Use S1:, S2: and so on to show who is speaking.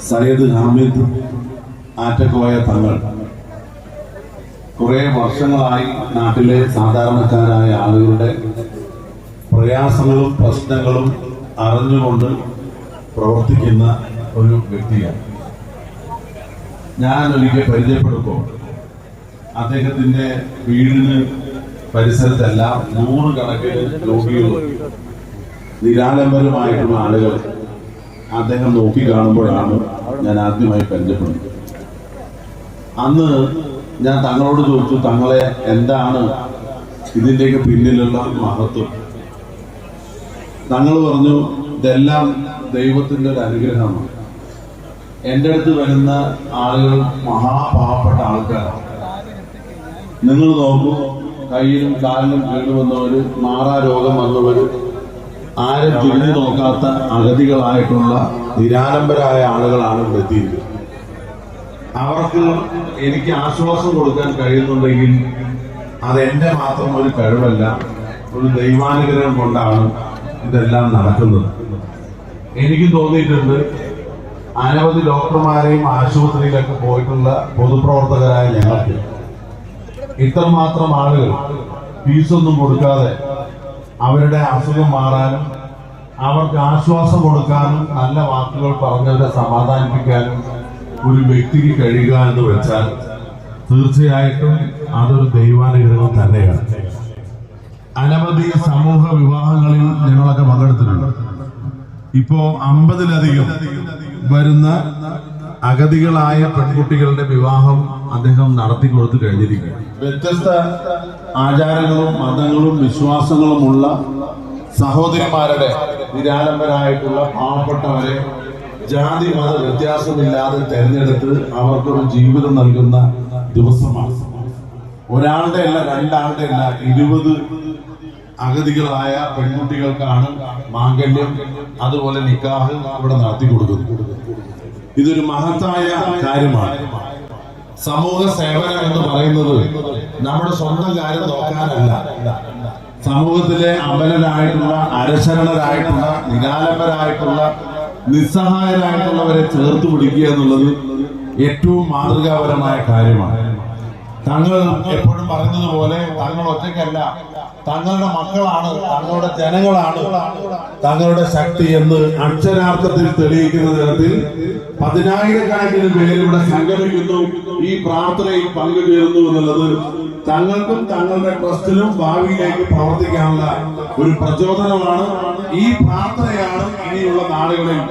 S1: സയ്യിദ് ഹാമിദ് ആറ്റക്കോയ തങ്ങൾ കുറെ വർഷങ്ങളായി നാട്ടിലെ സാധാരണക്കാരായ ആളുകളുടെ പ്രയാസങ്ങളും പ്രശ്നങ്ങളും അറിഞ്ഞുകൊണ്ട് പ്രവർത്തിക്കുന്ന ഒരു വ്യക്തിയാണ്. ഞാൻ ഒരിക്കൽ പരിചയപ്പെടുമ്പോൾ അദ്ദേഹത്തിന്റെ വീടിന് പരിസരത്തെല്ലാം 100 കണക്കിന് രോഗികളും നിരാലംബരമായിട്ടുള്ള ആളുകൾ അദ്ദേഹം നോക്കി കാണുമ്പോഴാണ് ഞാൻ ആദ്യമായി പരിചയപ്പെടുന്നത്. അന്ന് ഞാൻ തങ്ങളോട് ചോദിച്ചു, തങ്ങളെ എന്താണ് ഇതിൻ്റെയൊക്കെ പിന്നിലുള്ള മഹത്വം? തങ്ങൾ പറഞ്ഞു, ഇതെല്ലാം ദൈവത്തിൻ്റെ ഒരു അനുഗ്രഹമാണ്. എൻ്റെ അടുത്ത് വരുന്ന ആളുകൾ മഹാപാവപ്പെട്ട ആൾക്കാരാണ്. നിങ്ങൾ നോക്കൂ, കയ്യിലും കാലിലും കേടുവന്നവര്, മാറാരോഗം വന്നവര്, ആരും തിരിഞ്ഞു നോക്കാത്ത അഗതികളായിട്ടുള്ള നിരാലംബരായ ആളുകളാണ് ഇവിടെ എത്തിയിരിക്കുന്നത്. അവർക്ക് എനിക്ക് ആശ്വാസം കൊടുക്കാൻ കഴിയുന്നുണ്ടെങ്കിൽ അതെന്റെ മാത്രം ഒരു കഴിവല്ല, ഒരു ദൈവാനുഗ്രഹം കൊണ്ടാണ് ഇതെല്ലാം നടക്കുന്നത്. എനിക്ക് തോന്നിയിട്ടുണ്ട്, അനവധി ഡോക്ടർമാരെയും ആശുപത്രിയിലൊക്കെ പോയിട്ടുള്ള പൊതുപ്രവർത്തകരായ ഞങ്ങൾക്ക് ഇത്രമാത്രം ആളുകൾ ഫീസൊന്നും കൊടുക്കാതെ അവരുടെ അസുഖം മാറാനും അവർക്ക് ആശ്വാസം കൊടുക്കാനും നല്ല വാക്കുകൾ പറഞ്ഞവരെ സമാധാനിപ്പിക്കാനും ഒരു വ്യക്തിക്ക് കഴിയുക എന്ന് വെച്ചാൽ തീർച്ചയായിട്ടും അതൊരു ദൈവാനുഗ്രഹം തന്നെയാണ്. അനവധി സമൂഹ വിവാഹങ്ങളിൽ ഞങ്ങളൊക്കെ പങ്കെടുത്തിട്ടുണ്ട്. ഇപ്പോ 50-ലധികം വരുന്ന അഗതികളായ പെൺകുട്ടികളുടെ വിവാഹം അദ്ദേഹം നടത്തി കൊടുത്തു കഴിഞ്ഞിരിക്കുകയാണ്. വ്യത്യസ്ത ആചാരങ്ങളും മതങ്ങളും വിശ്വാസങ്ങളുമുള്ള സഹോദരിമാരുടെ നിരാലംബരായിട്ടുള്ള പാവപ്പെട്ടവരെ ജാതി മത വ്യത്യാസമില്ലാതെ തെരഞ്ഞെടുത്ത് അവർക്കൊരു ജീവിതം നൽകുന്ന ദിവസമാണ്. ഒരാളുടെ അല്ല, രണ്ടാളുടെ അല്ല, 20 അഗതികളായ പെൺകുട്ടികൾക്കാണ് മാംഗല്യം, അതുപോലെ നിക്കാഹ് ഇവിടെ നടത്തി കൊടുക്കുന്നത്. ഇതൊരു മഹത്തായ കാര്യമാണ്. സമൂഹ സേവനം എന്ന് പറയുന്നത് നമ്മുടെ സ്വന്തം കാര്യം നോക്കാനല്ല, സമൂഹത്തിലെ അബലരായിട്ടുള്ള, അരശരണരായിട്ടുള്ള, നിരാലംബരായിട്ടുള്ള, നിസ്സഹായരായിട്ടുള്ളവരെ ചേർത്ത് പിടിക്കുക എന്നുള്ളത് ഏറ്റവും മാതൃകാപരമായ കാര്യമാണ്. തങ്ങൾ എപ്പോഴും പറയുന്നത് പോലെ തങ്ങൾ ഒറ്റയ്ക്കല്ല, തങ്ങളുടെ മക്കളാണ്, തങ്ങളുടെ ജനങ്ങളാണ് തങ്ങളുടെ ശക്തി എന്ന് അക്ഷരാർത്ഥത്തിൽ തെളിയിക്കുന്ന തരത്തിൽ 10,000-കണക്കിന് പേര് ഇവിടെ സംഗമിക്കുന്നു, ഈ പ്രാർത്ഥനയിൽ പങ്കുചേരുന്നു എന്നുള്ളത് തങ്ങൾക്കും തങ്ങളുടെ ട്രസ്റ്റിനും ഭാവിയിലേക്ക് പ്രവർത്തിക്കാനുള്ള ഒരു പ്രചോദനമാണ്. ഈ പ്രാർത്ഥനയാണ് ഇനിയുള്ള നാളുകളിൽ